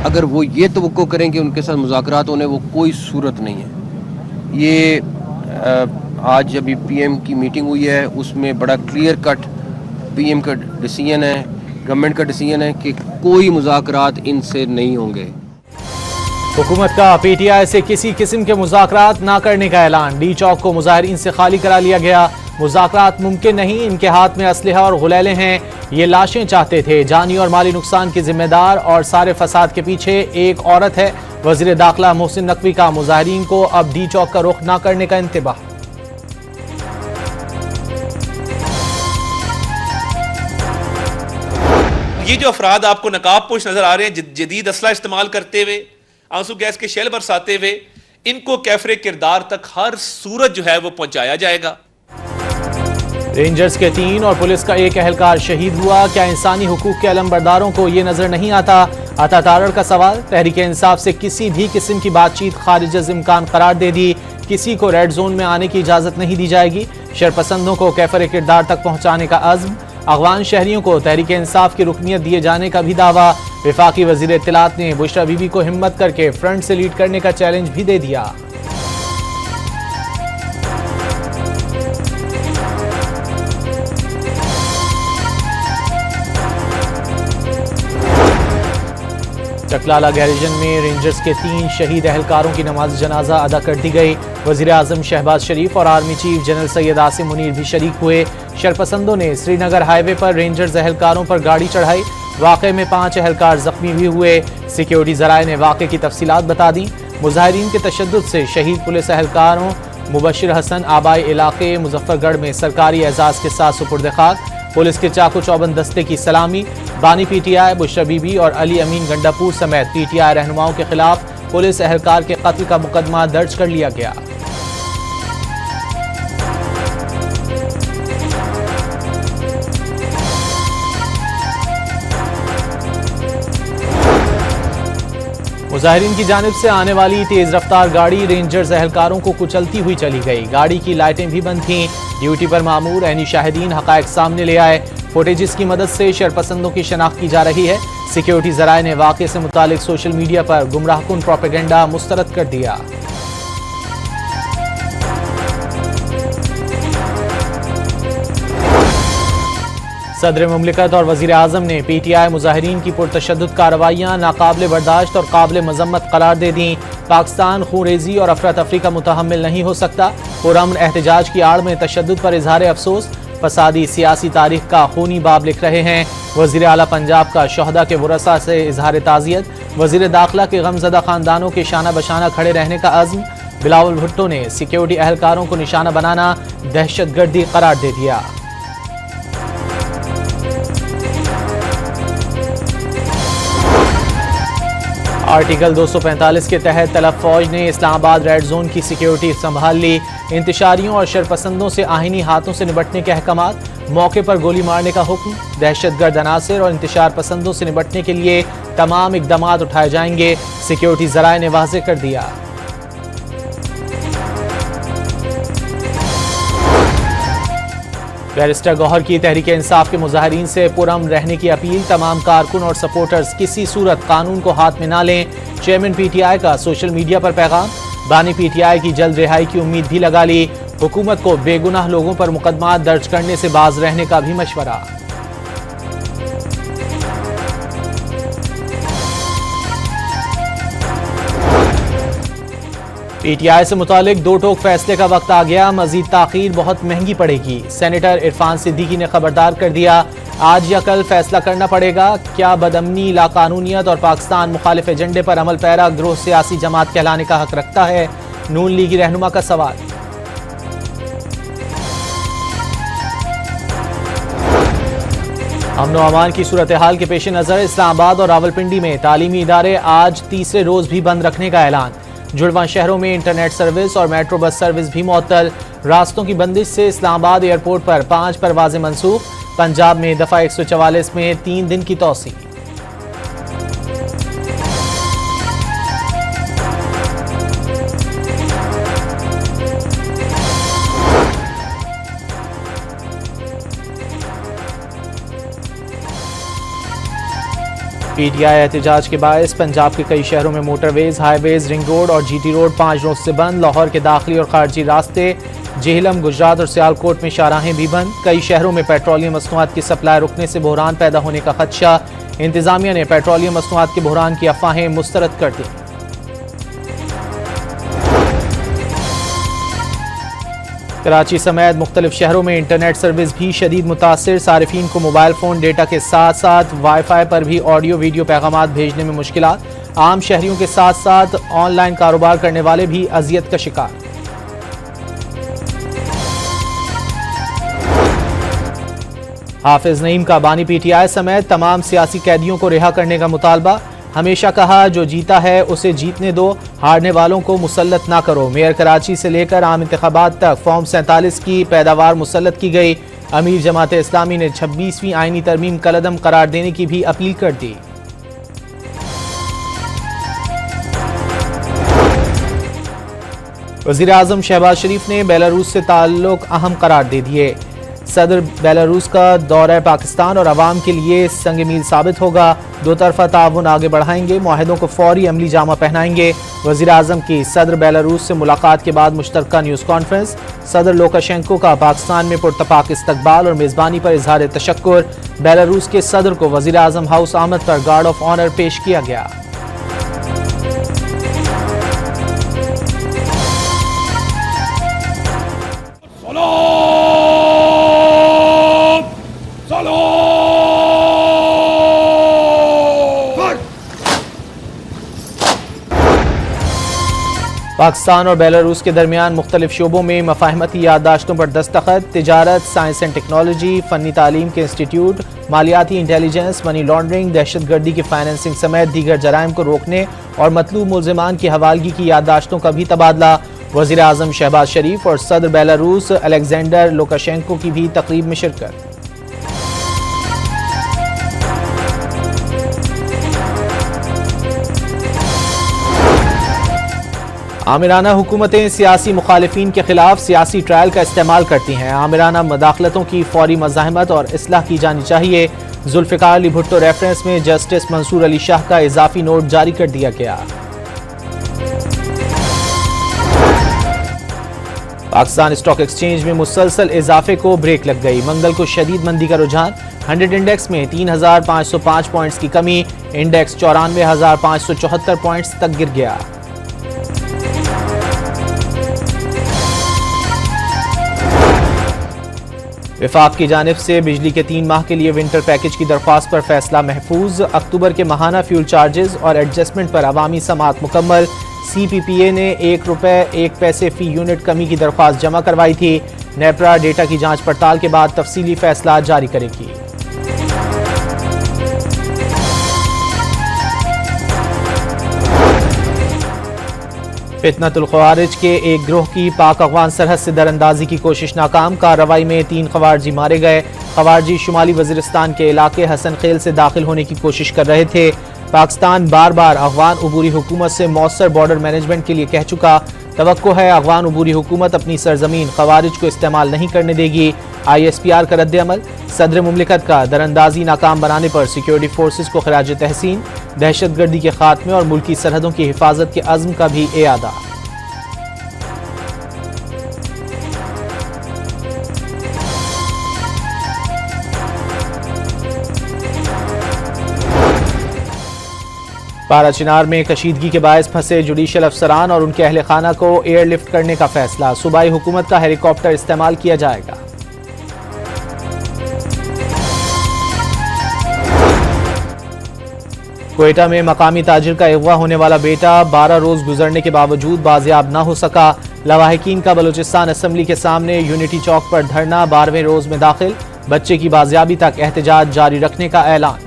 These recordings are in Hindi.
अगर वो ये तवक्को करें कि उनके साथ मुज़ाकरात होने, वो कोई सूरत नहीं है। ये आज अभी पीएम की मीटिंग हुई है, उसमें बड़ा क्लियर कट पीएम का डिसीजन है, गवर्नमेंट का डिसीजन है कि कोई मुज़ाकरात इनसे नहीं होंगे। हुकूमत का पीटीआई से किसी किस्म के मुज़ाकरात ना करने का ऐलान। डी चौक को मुजाहिरीन से खाली करा लिया गया। मुज़ाकरात मुमकिन नहीं, इनके हाथ में असलहा और गुलैले हैं। ये लाशें चाहते थे। जानी और माली नुकसान की जिम्मेदार और सारे फसाद के पीछे एक औरत है। वज़ीर दाखिला मोहसिन नकवी का मुजाहिरीन को अब डी चौक का रुख ना करने का इंतबाह। ये जो अफराद आपको नकाबपोश नजर आ रहे हैं, जदीद असला इस्तेमाल करते हुए, आंसू गैस के शेल बरसाते हुए, इनको कैफरे किरदार तक हर सूरत जो है वो पहुंचाया जाएगा। रेंजर्स के 3 और पुलिस का एक अहलकार शहीद हुआ। क्या इंसानी हुकूक के अलमबरदारों को ये नजर नहीं आता? अता तारड़ का सवाल। तहरीक इंसाफ से किसी भी किस्म की बातचीत खारिज अज़ इम्कान करार दे दी। किसी को रेड जोन में आने की इजाजत नहीं दी जाएगी। शरपसंदों को कैफरे किरदार तक पहुंचाने का अज़्म। अगवान शहरियों को तहरीक इंसाफ की रुकनियत दिए जाने का भी दावा। वफाकी वजीर इत्तलात ने बुशरा बीबी को हिम्मत करके फ्रंट से लीड करने का चैलेंज भी दे दिया। चकलाला गैरिजन में रेंजर्स के 3 शहीद अहलकारों की नमाज जनाजा अदा कर दी गई। वजीर आजम शहबाज शरीफ और army chief general Syed Asim Munir भी शरीक हुए। शरपसंदों ने श्रीनगर हाईवे पर रेंजर्स अहलकारों पर गाड़ी चढ़ाई। वाक़े में 5 अहलकार जख्मी भी हुए। सिक्योरिटी ज़राए ने वाक़े की तफसीलात बता दी। मुजाहिरीन के तशद्दुद से शहीद पुलिस अहलकारों मुबशिर हसन आबाई इलाके मुजफ्फरगढ़ में सरकारी एजाज़ के साथ सुपुर्द खाक। पुलिस के चाकू चौबंद दस्ते की सलामी। बानी पीटीआई बुशरा बीबी और अली अमीन गंडापुर समेत पीटीआई रहनुमाओं के खिलाफ पुलिस अहलकार के कत्ल का मुकदमा दर्ज कर लिया गया। मुजाहिरीन की जानिब से आने वाली तेज रफ्तार गाड़ी रेंजर्स अहलकारों को कुचलती हुई चली गई। गाड़ी की लाइटें भी बंद थीं। ड्यूटी पर मामूर ऐनी शाहिदीन हकायक सामने ले आए। फुटेजेस की मदद से शरपसंदों की शनाख्त की जा रही है। सिक्योरिटी ज़राए ने वाक़े से मुतालिक सोशल मीडिया पर गुमराहकुन प्रोपेगेंडा मुस्तरद कर दिया। सदर मुमलिकत और वज़ीर आज़म ने पीटीआई मुजाहिरीन की पुरतशद्दुद कार्रवाइयाँ नाकाबिले बर्दाश्त और काबिले मजम्मत करार दे दी। पाकिस्तान खूनरेज़ी और अफरा तफरी का मुतहम्मिल नहीं हो सकता। पुरअमन एहतजाज की आड़ में तशद्दुद पर इजहार अफसोस। फसादी सियासी तारीख का खूनी बाब लिख रहे हैं। वज़ीर आला पंजाब का शहदा के वरसा से इजहार ताज़ियत। वज़ीर दाखिला के गमज़दा ख़ानदानों के शाना बशाना खड़े रहने का अज़्म। बिलावल भुट्टो ने सिक्योरिटी अहलकारों को निशाना बनाना दहशतगर्दी करार दे दिया। आर्टिकल 245 के तहत तलब फौज ने इस्लामाबाद रेड जोन की सिक्योरिटी संभाल ली। इंतशारियों और शरपसंदों से आहिनी हाथों से निपटने के अहकामात। मौके पर गोली मारने का हुक्म। दहशतगर्द अनासर और इंतशार पसंदों से निपटने के लिए तमाम इकदामात उठाए जाएंगे। सिक्योरिटी ज़राए ने वाज़ेह कर दिया। बैरिस्टर गौहर की तहरीक इंसाफ के मुजाहिरीन से पुरअमन रहने की अपील। तमाम कारकुन और सपोर्टर्स किसी सूरत कानून को हाथ में ना लें। चेयरमैन पीटीआई का सोशल मीडिया पर पैगाम। बानी पीटीआई की जल्द रिहाई की उम्मीद भी लगा ली। हुकूमत को बेगुनाह लोगों पर मुकदमा दर्ज करने से बाज रहने का भी मशवरा। पीटीआई से मुतालिक दो टोक फैसले का वक्त आ गया। मजीद ताखीर बहुत महंगी पड़ेगी। सेनेटर इरफान सिद्दीकी ने खबरदार कर दिया, आज या कल फैसला करना पड़ेगा। क्या बदअमनी, लाकानूनियत और पाकिस्तान मुखालिफ एजेंडे पर अमल पैरा गिरोह सियासी जमात कहलाने का हक रखता है? नून लीगी रहनुमा का सवाल। अमन व अमान की सूरत हाल के पेश नज़र इस्लामाबाद और रावलपिंडी में तालीमी इदारे आज तीसरे रोज भी बंद रखने का ऐलान। जुड़वा शहरों में इंटरनेट सर्विस और मेट्रो बस सर्विस भी मुअत्तल। रास्तों की बंदिश से इस्लामाबाद एयरपोर्ट पर 5 परवाजें मनसूख। पंजाब में दफ़ा 144 में 3 दिन की तौसी। PTI एहतजाज के बायस पंजाब के कई शहरों में मोटरवेज, हाईवेज, रिंग रोड और GT रोड 5 रोज से बंद। लाहौर के दाखिली और खारजी रास्ते, जेहलम, गुजरात और सियालकोट में शाहराहें भी बंद। कई शहरों में पेट्रोलियम मसनूआत की सप्लाई रुकने से बहरान पैदा होने का खदशा। इंतजामिया ने पेट्रोलियम मसनूआत के बहरान की अफवाहें मुस्तरद कर दी। कराची समेत मुख्तलिफ शहरों में इंटरनेट सर्विस भी शदीद मुतासिर। सारिफीन को मोबाइल फ़ोन डेटा के साथ साथ वाईफाई पर भी ऑडियो वीडियो पैगामात भेजने में मुश्किलात। आम शहरियों के साथ साथ ऑनलाइन कारोबार करने वाले भी अजियत का शिकार। हाफिज नईम का बानी PTI समेत तमाम सियासी कैदियों को रिहा करने का मुतालबा। हमेशा कहा जो जीता है उसे जीतने दो, हारने वालों को मुसल्लत ना करो। मेयर कराची से लेकर आम इंतखाबात तक फॉर्म 47 की पैदावार मुसल्लत की गई। अमीर जमात इस्लामी ने 26वीं आईनी तरमीम कलअदम करार देने की भी अपील कर दी। वज़ीर आज़म शहबाज शरीफ ने बेलारूस से ताल्लुक अहम करार दे दिए। सदर बेलारूस का दौरा पाकिस्तान और अवाम के लिए संग मील साबित होगा। दो तरफा ताउन आगे बढ़ाएंगे, मुआहिदों को फौरी अमली जामा पहनाएंगे। वज़ीर आज़म की सदर बेलारूस से मुलाकात के बाद मुश्तरका न्यूज़ कॉन्फ्रेंस। सदर लुकाशेंको का पाकिस्तान में पुरतपाक इस्तकबाल और मेज़बानी पर इजहार तशक्कुर। बेलारूस के सदर को वज़ीर आज़म हाउस आमद पर गार्ड ऑफ ऑनर पेश किया गया। पाकिस्तान और बेलारूस के दरमियान मुख्तलिफ शोबों में मफाहमती याददाश्तों पर दस्तखत। तिजारत, साइंस एंड टेक्नोलॉजी, फ़नी तालीम के इंस्टीट्यूट, मालियाती इंटेलिजेंस, मनी लॉन्ड्रिंग, दहशतगर्दी की फाइनेंसिंग समेत दीगर जराइम को रोकने और मतलूब मुल्ज़िमान की हवालगी की याददाश्तों का भी तबादला। वज़ीर आज़म शहबाज शरीफ और सदर बेलारूस अलेक्जेंडर लुकाशेंको की भी तकरीब में शिरकत। आमिराना हुकूमतें सियासी मुखालिफिन के खिलाफ सियासी ट्रायल का इस्तेमाल करती हैं। आमिराना मदाखलतों की फौरी मज़ाहमत और इस्लाह की जानी चाहिए। जुल्फ़िकार अली भुट्टो रेफरेंस में जस्टिस मंसूर अली शाह का इजाफी नोट जारी कर दिया गया। पाकिस्तान स्टॉक एक्सचेंज में मुसलसल इजाफे को ब्रेक लग गई। मंगल को शदीद मंदी का रुझान। 100 इंडेक्स में 3505 पॉइंट्स की कमी। इंडेक्स 94,574 पॉइंट्स तक गिर गया। विफाक की जानिब से बिजली के 3 माह के लिए विंटर पैकेज की दरख्वास्त पर फैसला महफूज। अक्टूबर के माहाना फ्यूल चार्जेस और एडजस्टमेंट पर अवामी समाअत मुकम्मल। CPPA ने ₹1.01 फी यूनिट कमी की दरख्वास्त जमा करवाई थी। नेपरा डेटा की जांच पड़ताल के बाद तफसीली फैसला जारी करेगी। फितनतुल ख़वारिज के एक गिरोह की पाक अफ़गान सरहद से दरअंदाजी की कोशिश नाकाम। कार्रवाई में 3 ख़वारजी मारे गए। ख़वारजी शुमाली वज़ीरिस्तान के इलाके हसन खेल से दाखिल होने की कोशिश कर रहे थे। पाकिस्तान बार बार अफ़गान उबूरी हुकूमत से मौसर बॉर्डर मैनेजमेंट के लिए कह चुका। तवक्को है अफ़गान उबूरी हुकूमत अपनी सरजमीन ख़वारिज को इस्तेमाल नहीं करने देगी। ISPR का रद्द-ए-अमल। सदर मुमलिकत का दरअंदाजी नाकाम बनाने पर सिक्योरिटी फोर्सेस को खिराज तहसीन। दहशतगर्दी के खात्मे और मुल्की सरहदों की हिफाजत के अज़्म का भी इयादा। पारा चिनार में कशीदगी के बायस फंसे जुडिशल अफसरान और उनके अहल खाना को एयरलिफ्ट करने का फैसला। सूबाई हुकूमत का हेलीकॉप्टर इस्तेमाल किया जाएगा। क्वेटा में मकामी ताजिर का अगवा होने वाला बेटा 12 रोज गुजरने के बावजूद बाजियाब न हो सका। लवाहिकीन का बलूचिस्तान असम्बली के सामने यूनिटी चौक पर धरना 12वें रोज में दाखिल। बच्चे की बाजियाबी तक एहतजाज जारी रखने का ऐलान।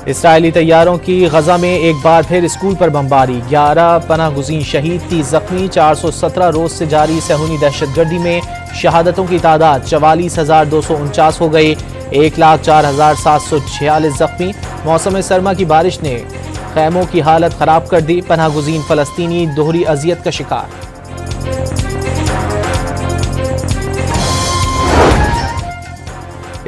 इसराइली तैयारों की गजा में एक बार फिर स्कूल पर बमबारी। 11 पनाह गुज़ीन शहीद, 30 जख्मी। 417 रोज से जारी सहूनी दहशतगर्दी में शहादतों की तादाद 44,249 हो गई। 1,04,746 जख्मी। मौसम सरमा की बारिश ने खैमों की हालत खराब कर दी। पनाह गुज़ीन फलस्तीनी दोहरी अजियत का शिकार।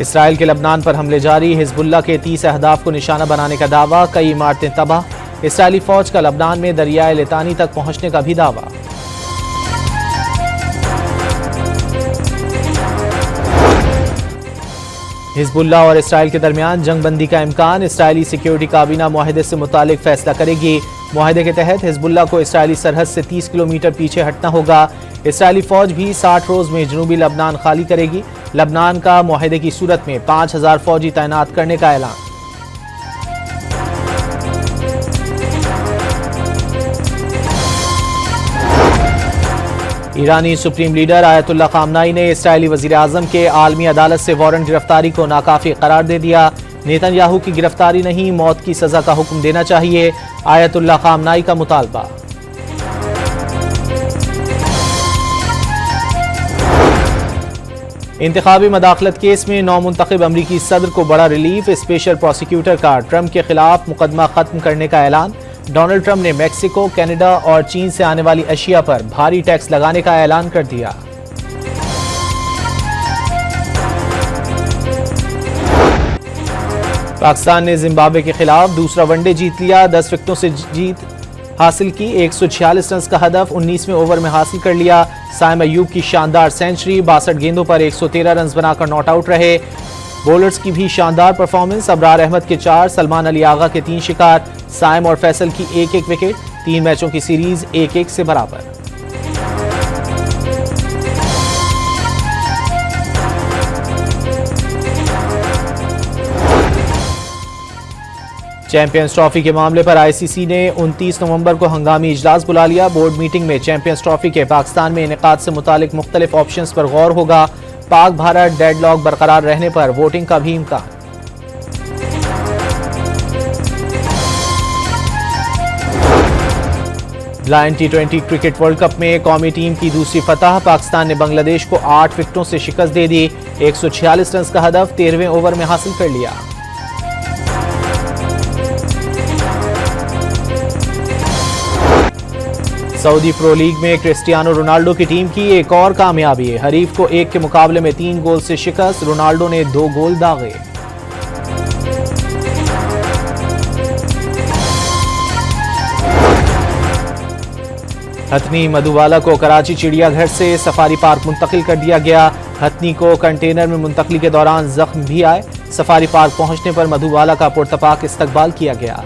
इसराइल के लबनान पर हमले जारी, हिजबुल्लाह के 30 अहदाफ को निशाना बनाने का दावा, कई इमारतें तबाह। इसराइली फौज का लबनान में दरियाए लितानी तक पहुंचने का भी दावा। हिजबुल्लाह और इसराइल के दरमियान जंगबंदी का इम्कान, इसराइली सिक्योरिटी काबीना मुआहदे से मुतालिक फैसला करेगी। मुआहदे के तहत हिजबुल्लाह को इसराइली सरहद से 30 किलोमीटर पीछे हटना होगा। इसराइली फौज भी 60 रोज में जनूबी लबनान खाली करेगी। लबनान का मुआहदे की सूरत में 5000 फौजी तैनात करने का ऐलान। ईरानी सुप्रीम लीडर आयतुल्लाह खामनाई ने इस्राएली वजीर आजम के आलमी अदालत से वारंट गिरफ्तारी को नाकाफी करार दे दिया। नेतन्याहू की गिरफ्तारी नहीं, मौत की सजा का हुक्म देना चाहिए, आयतुल्लाह खामनाई का मुतालबा। इंतखाबी मदाखलत केस में नौमुंतखब अमरीकी सदर को बड़ा रिलीफ, स्पेशल प्रोसिक्यूटर का ट्रंप के खिलाफ मुकदमा खत्म करने का ऐलान। डोनाल्ड ट्रंप ने मेक्सिको, कनाडा और चीन से आने वाली अशिया पर भारी टैक्स लगाने का ऐलान कर दिया। पाकिस्तान ने जिम्बाब्वे के खिलाफ दूसरा वनडे जीत लिया, 10 विकेटों से जीत हासिल की, 146 रन का हदफ 19वें ओवर में हासिल कर लिया। साइम अयूब की शानदार सेंचुरी, 62 गेंदों पर 113 रन बनाकर नॉट आउट रहे। बॉलर्स की भी शानदार परफॉर्मेंस, अबरार अहमद के 4, सलमान अली आगा के 3 शिकार, साइम और फैसल की 1-1 विकेट। 3 मैचों की सीरीज 1-1 से बराबर। चैंपियंस ट्रॉफी के मामले पर आईसीसी ने 29 नवंबर को हंगामी इजलास बुला लिया। बोर्ड मीटिंग में चैंपियंस ट्रॉफी के पाकिस्तान में इनेकाद से मुतालिक मुख्तलिफ ऑप्शंस पर गौर होगा। पाक भारत डेडलॉक बरकरार रहने पर वोटिंग का भी इम्कान। ब्लाइंड टी20 क्रिकेट वर्ल्ड कप में कौमी टीम की दूसरी फतह, पाकिस्तान ने बांग्लादेश को 8 विकेटों से शिकस्त दे दी। 146 रन का हदफ 13वें ओवर में हासिल कर लिया। सऊदी प्रो लीग में क्रिस्टियानो रोनाल्डो की टीम की एक और कामयाबी, हरीफ को 1 के मुकाबले में 3 गोल से शिकस्त, रोनाल्डो ने 2 गोल दागे। हथनी मधुबाला को कराची चिड़ियाघर से सफारी पार्क मुंतकिल कर दिया गया। हथनी को कंटेनर में मुंतकली के दौरान जख्म भी आए। सफारी पार्क पहुंचने पर मधुबाला का पुरतपाक इस्तकबाल किया गया।